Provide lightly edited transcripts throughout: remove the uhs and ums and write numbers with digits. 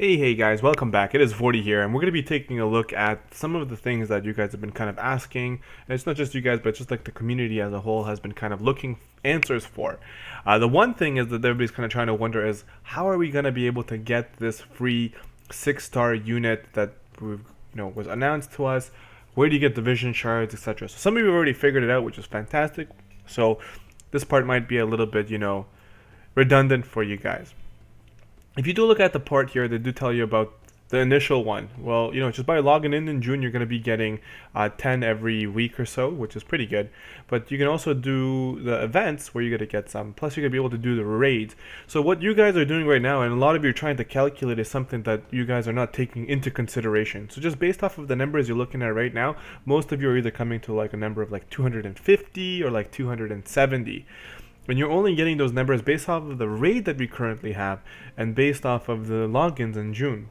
Hey guys, welcome back. It is Vortie here, and we're going to be taking a look at some of the things that you guys have been kind of asking. And it's not just you guys, but just like the community as a whole has been kind of looking answers for. The one thing is that everybody's kind of trying to wonder is how are we going to be able to get this free 6-star unit that was announced to us? Where do you get the vision shards, etc.? So some of you have already figured it out, which is fantastic. So this part might be a little bit, redundant for you guys. If you do look at the part here, they do tell you about the initial one. Well, just by logging in June, you're going to be getting 10 every week or so, which is pretty good. But you can also do the events where you're going to get some. Plus, you're going to be able to do the raids. So what you guys are doing right now, and a lot of you are trying to calculate, is something that you guys are not taking into consideration. So just based off of the numbers you're looking at right now, most of you are either coming to like a number of like 250 or like 270. When you're only getting those numbers based off of the raid that we currently have and based off of the logins in June.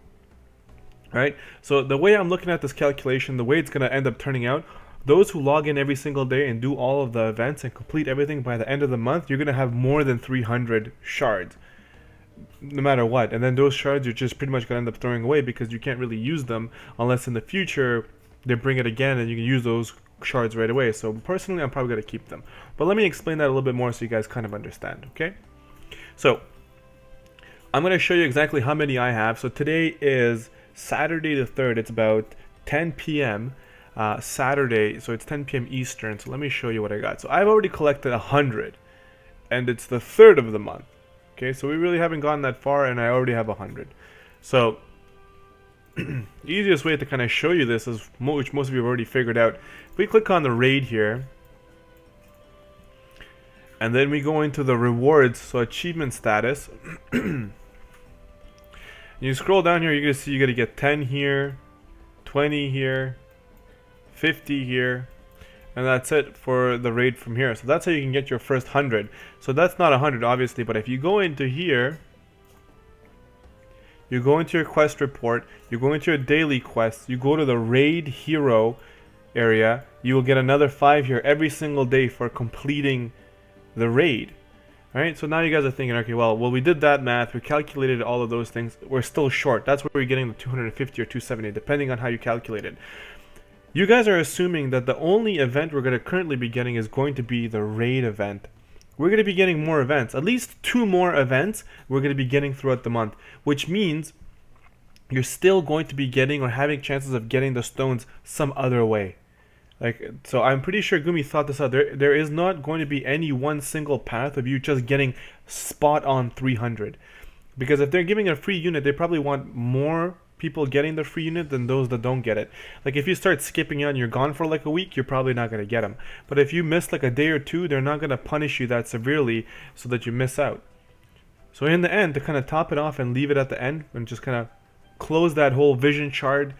Right? So the way I'm looking at this calculation, the way it's going to end up turning out, those who log in every single day and do all of the events and complete everything by the end of the month, you're going to have more than 300 shards. No matter what. And then those shards you're just pretty much going to end up throwing away because you can't really use them unless in the future they bring it again and you can use those shards right away. So personally, I'm probably going to keep them. But let me explain that a little bit more so you guys kind of understand, okay? So I'm going to show you exactly how many I have. So today is Saturday the 3rd. It's about 10 p.m. Saturday, so it's 10 p.m. Eastern. So let me show you what I got. So I've already collected 100, and it's the 3rd of the month. Okay, so we really haven't gone that far, and I already have 100. So the easiest way to kind of show you this is, which most of you have already figured out. If we click on the raid here, and then we go into the rewards, so achievement status, you scroll down here, you're going to see you're going to get 10 here, 20 here, 50 here, and that's it for the raid from here. So that's how you can get your first 100. So that's not 100 obviously, but if you go into here, you go into your quest report, you go into your daily quests, you go to the raid hero area, you will get another 5 here every single day for completing the raid. Alright, so now you guys are thinking, okay, well, we did that math, we calculated all of those things, we're still short. That's where we're getting the 250 or 270, depending on how you calculate it. You guys are assuming that the only event we're going to currently be getting is going to be the raid event. We're going to be getting more events, at least 2 more events we're going to be getting throughout the month, which means you're still going to be getting or having chances of getting the stones some other way. So I'm pretty sure Gumi thought this out. There is not going to be any one single path of you just getting spot on 300. Because if they're giving a free unit, they probably want more people getting the free unit than those that don't get it. Like if you start skipping out and you're gone for like a week, you're probably not going to get them. But if you miss like a day or two, they're not going to punish you that severely so that you miss out. So in the end, to kind of top it off and leave it at the end and just kind of close that whole vision shard,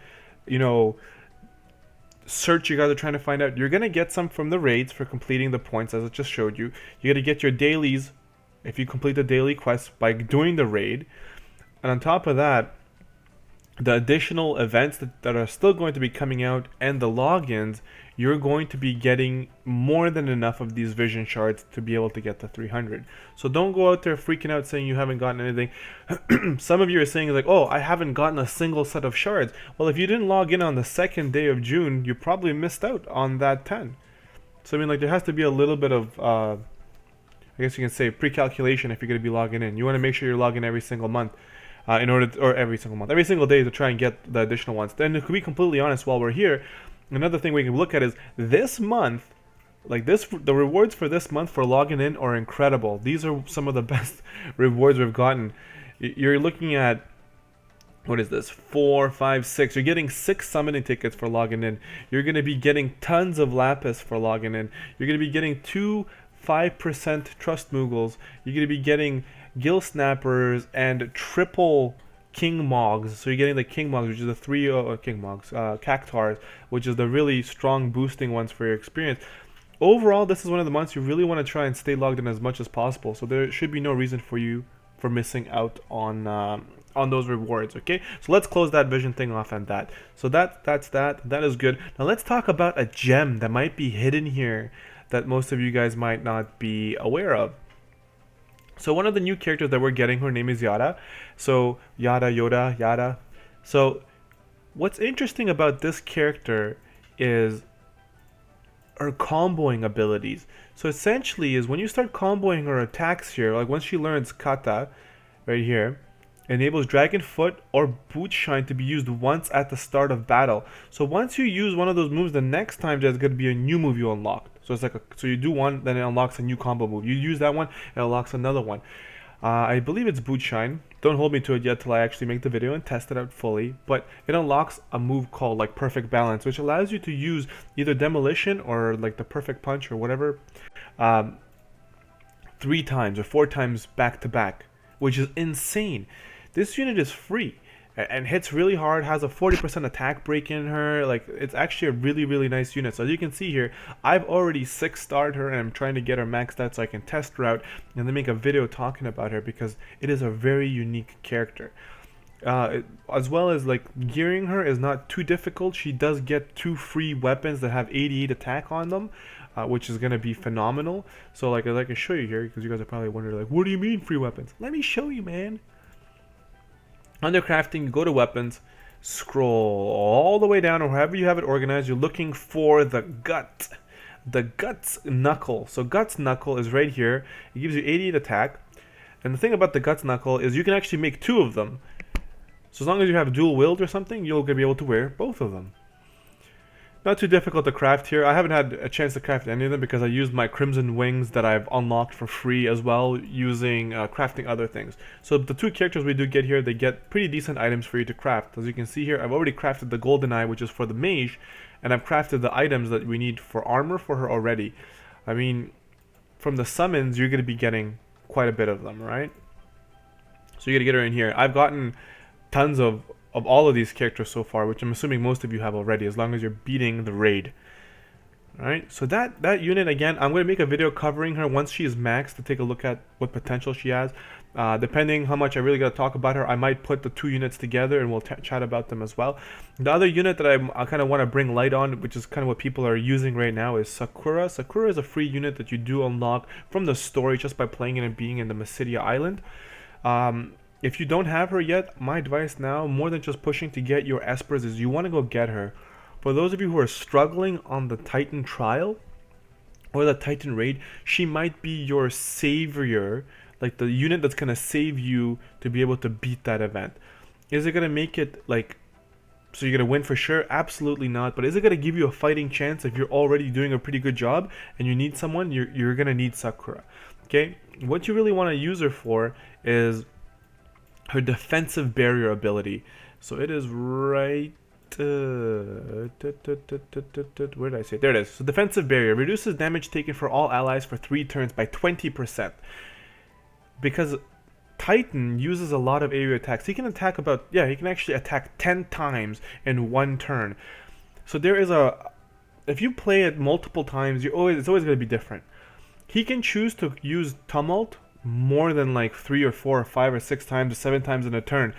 search you guys are trying to find out, you're going to get some from the raids for completing the points as I just showed you. You're going to get your dailies if you complete the daily quest by doing the raid. And on top of that, the additional events that are still going to be coming out and the logins, you're going to be getting more than enough of these vision shards to be able to get the 300. So don't go out there freaking out saying you haven't gotten anything. Some of you are saying like, oh, I haven't gotten a single set of shards. Well, if you didn't log in on the 2nd day of June, you probably missed out on that 10. So I mean, like, there has to be a little bit of I guess you can say pre-calculation if you're going to be logging in. You want to make sure you're logging every single month. Or every single day to try and get the additional ones. Then to be completely honest, while we're here, another thing we can look at is this month, the rewards for this month for logging in are incredible. These are some of the best rewards we've gotten. You're looking at, what is this, 4, 5, 6. You're getting 6 summoning tickets for logging in. You're going to be getting tons of lapis for logging in. You're going to be getting 2 5% trust moogles. You're going to be getting gill snappers and triple king mogs. So you're getting the king mogs, which is the 3 king mogs, cactars, which is the really strong boosting ones for your experience. Overall, this is one of the months you really want to try and stay logged in as much as possible. So there should be no reason for you for missing out on those rewards. Okay, so let's close that vision thing off and that. So that's that. That is good. Now let's talk about a gem that might be hidden here that most of you guys might not be aware of. So one of the new characters that we're getting, her name is Yara. So Yada. So what's interesting about this character is her comboing abilities. So essentially is when you start comboing her attacks here, like once she learns kata right here, enables Dragon Foot or Boot Shine to be used once at the start of battle. So once you use one of those moves, the next time there's going to be a new move you unlock. So it's like so you do one, then it unlocks a new combo move. You use that one, it unlocks another one. I believe it's Boot Shine. Don't hold me to it yet till I actually make the video and test it out fully. But it unlocks a move called like Perfect Balance, which allows you to use either Demolition or like the Perfect Punch or whatever 3 times or 4 times back to back, which is insane. This unit is free and hits really hard, has a 40% attack break in her. Like, it's actually a really nice unit. So as you can see here, I've already 6-starred her and I'm trying to get her maxed out so I can test her out and then make a video talking about her because it is a very unique character. As well as like gearing her is not too difficult. She does get 2 free weapons that have 88 attack on them, which is going to be phenomenal. So like I can show you here because you guys are probably wondering like, what do you mean free weapons? Let me show you, man. Under crafting, you go to weapons, scroll all the way down or wherever you have it organized. You're looking for the Guts Knuckle. So Guts Knuckle is right here. It gives you 88 attack. And the thing about the Guts Knuckle is you can actually make 2 of them. So as long as you have dual wield or something, you'll be able to wear both of them. Not too difficult to craft here. I haven't had a chance to craft any of them because I used my Crimson Wings that I've unlocked for free as well using crafting other things. So the 2 characters we do get here, they get pretty decent items for you to craft. As you can see here, I've already crafted the Golden Eye, which is for the mage, and I've crafted the items that we need for armor for her already. I mean, from the summons, you're going to be getting quite a bit of them, right? So you're going to get her in here. I've gotten tons of all of these characters so far, which I'm assuming most of you have already, as long as you're beating the raid. Alright, so that unit, again, I'm going to make a video covering her once she is maxed to take a look at what potential she has. Depending how much I really got to talk about her, I might put the 2 units together and we'll chat about them as well. The other unit that I kind of want to bring light on, which is kind of what people are using right now, is Sakura. Sakura is a free unit that you do unlock from the story just by playing it and being in the Manilia Island. If you don't have her yet, my advice now, more than just pushing to get your Espers, is you want to go get her. For those of you who are struggling on the Titan trial or the Titan raid, she might be your savior, like the unit that's going to save you to be able to beat that event. Is it going to make it like, so you're going to win for sure? Absolutely not. But is it going to give you a fighting chance if you're already doing a pretty good job and you need someone? You're going to need Sakura. Okay? What you really want to use her for is her defensive barrier ability. So it is right where did I say it? There it is. So defensive barrier reduces damage taken for all allies for 3 turns by 20%. Because Titan uses a lot of area attacks. He can attack he can actually attack 10 times in 1 turn. So there is if you play it multiple times, it's always going to be different. He can choose to use Tumult more than like 3 or 4 or 5 or 6 times or 7 times in a turn.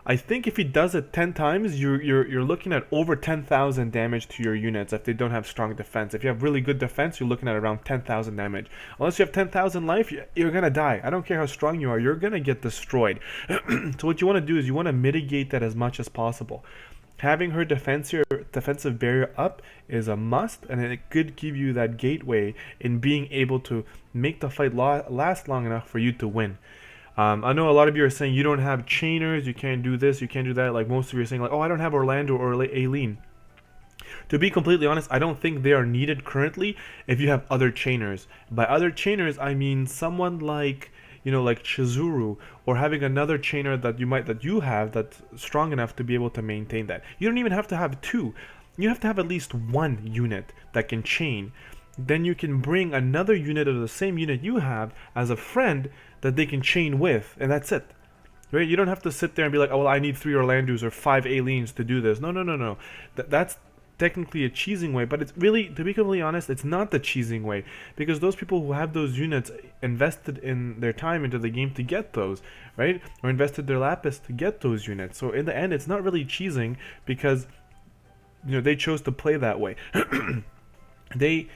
I think if he does it 10 times, you're looking at over 10,000 damage to your units if they don't have strong defense. If you have really good defense, you're looking at around 10,000 damage. Unless you have 10,000 life, you're gonna die. I don't care how strong you are, you're gonna get destroyed. So what you want to do is you want to mitigate that as much as possible. Having her defensive barrier up is a must, and it could give you that gateway in being able to make the fight last long enough for you to win. I know a lot of you are saying you don't have chainers, you can't do this, you can't do that. Like most of you are saying, like, oh, I don't have Orlando or Aileen. To be completely honest, I don't think they are needed currently if you have other chainers. By other chainers, I mean someone like, like Chizuru, or having another chainer that you have that's strong enough to be able to maintain that. You don't even have to have 2. You have to have at least 1 unit that can chain. Then you can bring another unit of the same unit you have as a friend that they can chain with, and that's it. Right? You don't have to sit there and be like, oh, well, I need 3 Orlandos or 5 Aileens to do this. No. That's technically a cheesing way, but it's really, to be completely honest, it's not the cheesing way, because those people who have those units invested in their time into the game to get those, right? Or invested their lapis to get those units. So in the end, it's not really cheesing because they chose to play that way.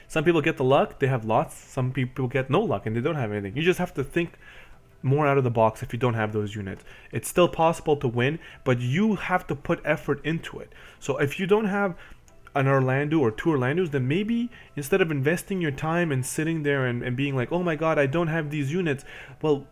Some people get the luck, they have lots. Some people get no luck and they don't have anything. You just have to think more out of the box if you don't have those units. It's still possible to win, but you have to put effort into it. So if you don't have an Orlando or two Orlandos, then maybe instead of investing your time and sitting there and being like, oh my god, I don't have these units, well,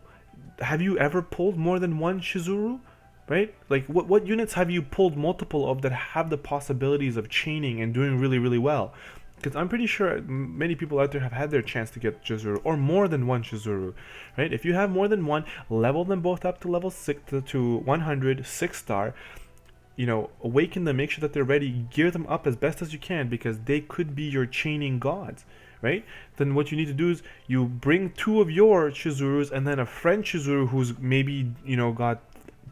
have you ever pulled more than one Shizuru? Right? Like, what units have you pulled multiple of that have the possibilities of chaining and doing really, really well? Because I'm pretty sure many people out there have had their chance to get Shizuru, or more than one Shizuru, right? If you have more than one, level them both up to level 6 to 100, 6-star, you know, awaken them, make sure that they're ready, gear them up as best as you can, because they could be your chaining gods, right? Then what you need to do is you bring 2 of your Shizurus and then a friend Shizuru who's maybe, you know, got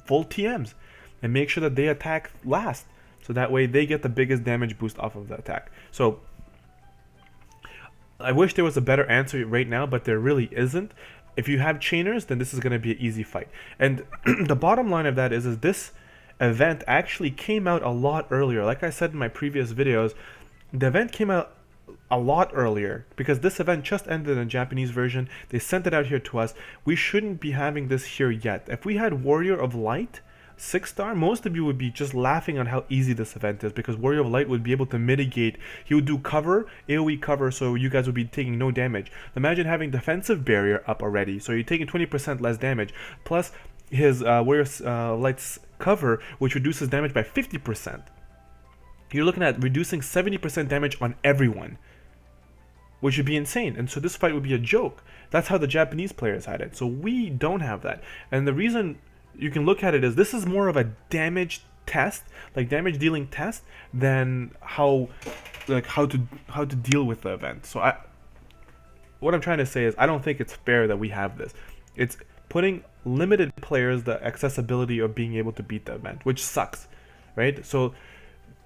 full TMs, and make sure that they attack last, so that way they get the biggest damage boost off of the attack. So I wish there was a better answer right now, but there really isn't. If you have chainers, then this is going to be an easy fight. And the bottom line of that is this event actually came out a lot earlier. Like I said in my previous videos, the event came out a lot earlier because this event just ended in a Japanese version. They sent it out here to us. We shouldn't be having this here yet. If we had Warrior of Light 6-star, most of you would be just laughing on how easy this event is, because Warrior of Light would be able to mitigate. He would do cover, AoE cover, so you guys would be taking no damage. Imagine having defensive barrier up already, so you're taking 20% less damage, plus his Warrior Light's cover, which reduces damage by 50%. You're looking at reducing 70% damage on everyone, which would be insane. And so this fight would be a joke. That's how the Japanese players had it. So we don't have that. And the reason you can look at it is this is more of a damage test, like damage dealing test, than how to deal with the event. So what I'm trying to say is I don't think it's fair that we have this. It's putting limited players the accessibility of being able to beat the event, which sucks, right? So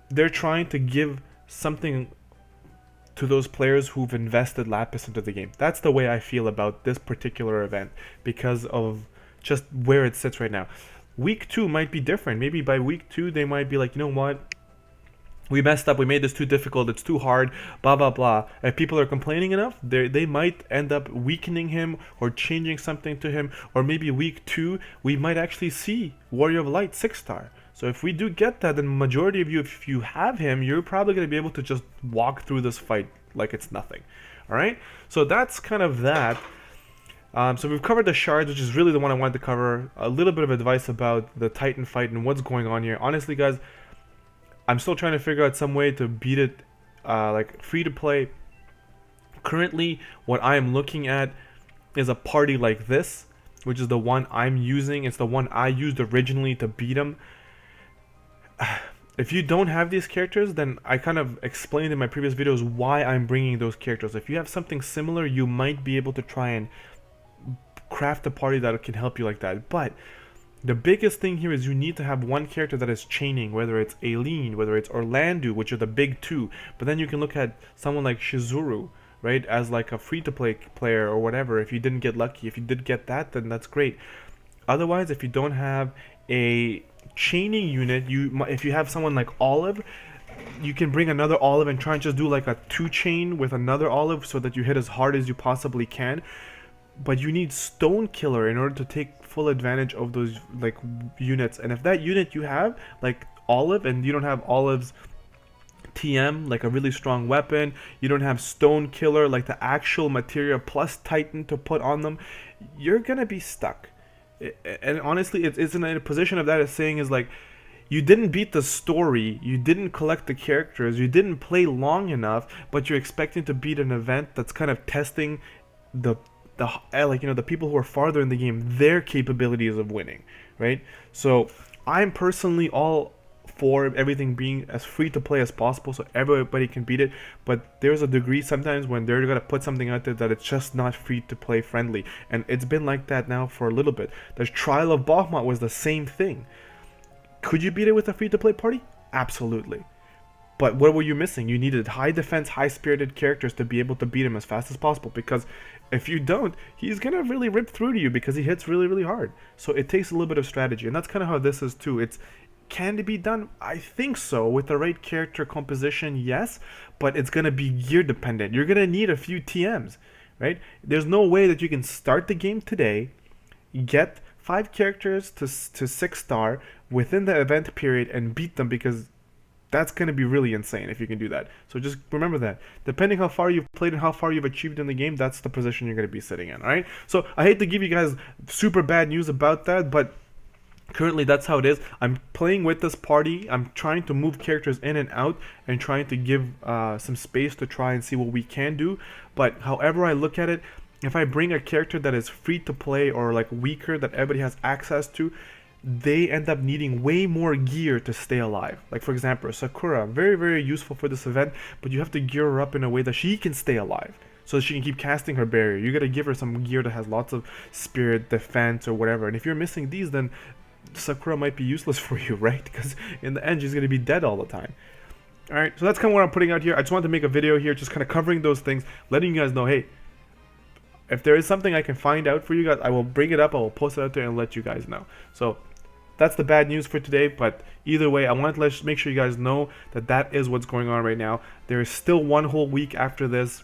they're trying to give something to those players who've invested Lapis into the game. That's the way I feel about this particular event, because of just where it sits right now. Week 2 might be different. Maybe by week 2 they might be like, you know what, we messed up, we made this too difficult, it's too hard, blah blah blah. If people are complaining enough, they might end up weakening him or changing something to him. Or maybe week 2 we might actually see Warrior of Light 6-star. So if we do get that, then majority of you, if you have him, you're probably going to be able to just walk through this fight like it's nothing. Alright, so that's kind of that. So we've covered the Shards, which is really the one I wanted to cover. A little bit of advice about the Titan fight and what's going on here. Honestly, guys, I'm still trying to figure out some way to beat it, like free to play. Currently, what I am looking at is a party like this, which is the one I'm using. It's the one I used originally to beat him. If you don't have these characters, then I kind of explained in my previous videos why I'm bringing those characters. If you have something similar, you might be able to try and craft a party that can help you like that. But the biggest thing here is you need to have one character that is chaining, whether it's Aileen, whether it's Orlando, which are the big 2. But then you can look at someone like Shizuru, right, as like a free-to-play player or whatever. If you didn't get lucky, if you did get that, then that's great. Otherwise, if you don't have a chaining unit, if you have someone like Olive, you can bring another Olive and try and just do like a 2-chain with another Olive so that you hit as hard as you possibly can. But you need Stone Killer in order to take full advantage of those like units. And if that unit you have like Olive, and you don't have Olive's TM, like a really strong weapon, you don't have Stone Killer, like the actual materia plus Titan to put on them, you're gonna be stuck. And honestly, it's in a position of that as saying is like, you didn't beat the story, you didn't collect the characters, you didn't play long enough, but you're expecting to beat an event that's kind of testing the like, you know, the people who are farther in the game, their capabilities of winning, right? So I'm personally all for everything being as free to play as possible so everybody can beat it, but there's a degree sometimes when they're gonna put something out there that it's just not free to play friendly, and it's been like that now for a little bit. The Trial of Bahamut was the same thing. Could you beat it with a free to play party? Absolutely. But what were you missing? You needed high defense, high spirited characters to be able to beat him as fast as possible, because if you don't, he's gonna really rip through to you because he hits really, really hard. So it takes a little bit of strategy, and that's kind of how this is too. Can it be done? I think so. With the right character composition, yes, but it's gonna be gear dependent. You're gonna need a few TMs, right? There's no way that you can start the game today, get 5 characters to 6 star within the event period and beat them, because that's going to be really insane if you can do that. So just remember that. Depending how far you've played and how far you've achieved in the game, that's the position you're going to be sitting in, alright? So I hate to give you guys super bad news about that, but currently that's how it is. I'm playing with this party. I'm trying to move characters in and out and trying to give some space to try and see what we can do. But however I look at it, if I bring a character that is free to play or like weaker that everybody has access to, they end up needing way more gear to stay alive. Like for example, Sakura, very, very useful for this event, but you have to gear her up in a way that she can stay alive, so she can keep casting her barrier. You gotta give her some gear that has lots of spirit, defense, or whatever. And if you're missing these, then Sakura might be useless for you, right? Because in the end, she's gonna be dead all the time. Alright, so that's kind of what I'm putting out here. I just wanted to make a video here, just kind of covering those things, letting you guys know, hey, if there is something I can find out for you guys, I will bring it up, I will post it out there and let you guys know. So that's the bad news for today, but either way, I wanted to make sure you guys know that that is what's going on right now. There is still one whole week after this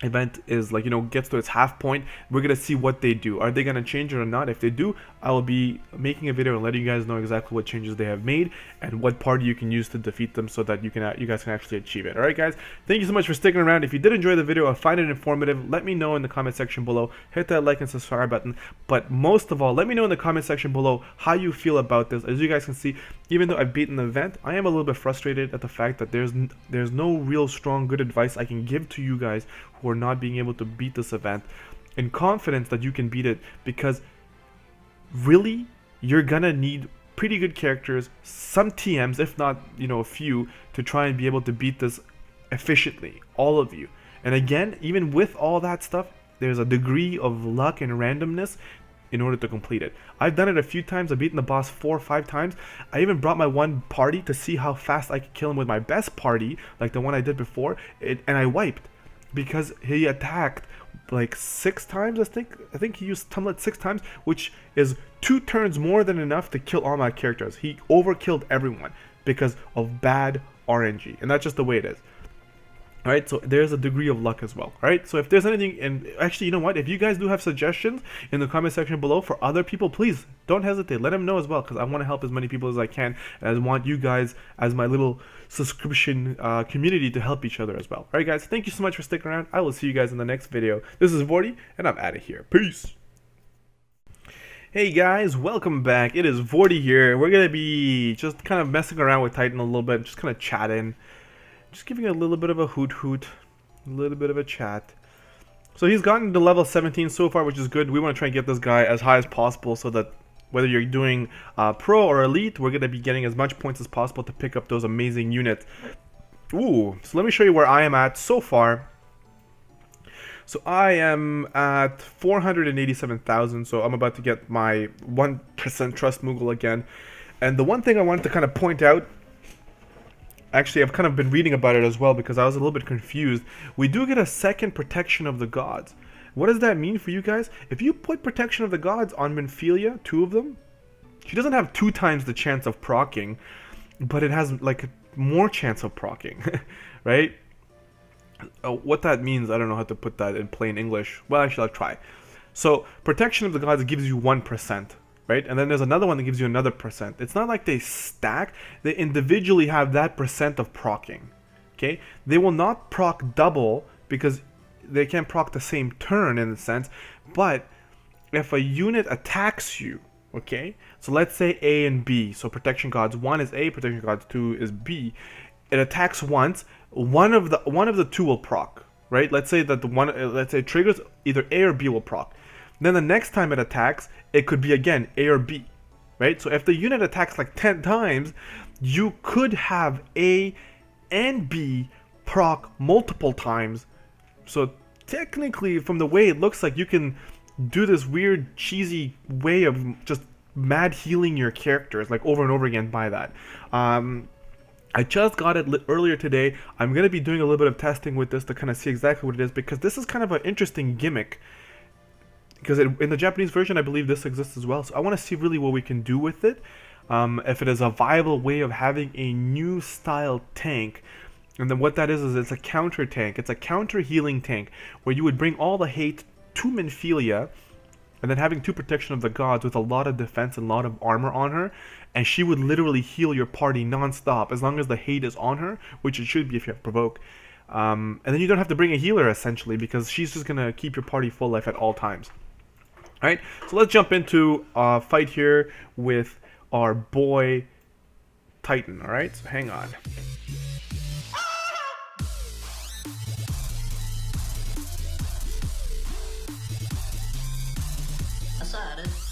event is, like, you know, gets to its half point. We're gonna see what they do. Are they gonna change it or not? If they do, I will be making a video and letting you guys know exactly what changes they have made and what party you can use to defeat them, so that you guys can actually achieve it. All right, guys, thank you so much for sticking around. If you did enjoy the video or find it informative, let me know in the comment section below. Hit that like and subscribe button, but most of all, let me know in the comment section below how you feel about this. As you guys can see, even though I've beaten the event, I am a little bit frustrated at the fact that there's no real strong good advice I can give to you guys who are not being able to beat this event in confidence that you can beat it, because really you're gonna need pretty good characters, some TMs, if not, you know, a few, to try and be able to beat this efficiently, all of you. And again, even with all that stuff, there's a degree of luck and randomness in order to complete it. I've done it a few times. I've beaten the boss 4 or 5 times. I even brought my one party to see how fast I could kill him with my best party, like the one I did before, and I wiped, because he attacked like 6 times. I think he used Tumlet 6 times, which is 2 turns more than enough to kill all my characters. He overkilled everyone because of bad RNG, and that's just the way it is. Alright, so there's a degree of luck as well. Alright, so if there's anything, and actually, you know what, if you guys do have suggestions in the comment section below for other people, please don't hesitate, let them know as well, because I want to help as many people as I can, and I want you guys as my little subscription community to help each other as well. Alright guys, thank you so much for sticking around. I will see you guys in the next video. This is Vortie, and I'm out of here. Peace! Hey guys, welcome back. It is Vortie here. We're going to be just kind of messing around with Titan a little bit, just kind of chatting. Just giving a little bit of a hoot, a little bit of a chat. So he's gotten to level 17 so far, which is good. We want to try and get this guy as high as possible, so that whether you're doing pro or elite, we're going to be getting as much points as possible to pick up those amazing units. Ooh, so let me show you where I am at so far. So I am at 487,000, so I'm about to get my 1% trust Moogle again. And the one thing I wanted to kind of point out, actually, I've kind of been reading about it as well, because I was a little bit confused. We do get a second Protection of the Gods. What does that mean for you guys? If you put Protection of the Gods on Manilia, 2 of them, she doesn't have 2 times the chance of proccing, but it has like more chance of proccing, right? What that means, I don't know how to put that in plain English. Well, actually, I'll try. So, Protection of the Gods gives you 1%. Right? And then there's another one that gives you another percent. It's not like they stack. They individually have that percent of proccing. Okay? They will not proc double, because they can't proc the same turn in a sense. But if a unit attacks you, okay? So let's say A and B. So Protection Gods 1 is A, Protection Gods 2 is B. It attacks once. One of the 2 will proc. Right? Let's say that let's say it triggers either A or B will proc. Then the next time it attacks, it could be again A or B, right? So if the unit attacks like 10 times, you could have A and B proc multiple times. So technically, from the way it looks like, you can do this weird, cheesy way of just mad healing your characters, like over and over again by that. I just got it earlier today. I'm going to be doing a little bit of testing with this to kind of see exactly what it is, because this is kind of an interesting gimmick. Because in the Japanese version, I believe this exists as well. So I want to see really what we can do with it. If it is a viable way of having a new style tank. And then what that is it's a counter tank. It's a counter healing tank, where you would bring all the hate to Manilia, and then having 2 protection of the gods with a lot of defense and a lot of armor on her, and she would literally heal your party non-stop as long as the hate is on her, which it should be if you have provoke. And then you don't have to bring a healer essentially because she's just gonna keep your party full life at all times. Alright, so let's jump into a fight here with our boy Titan. Alright, so hang on. I saw it.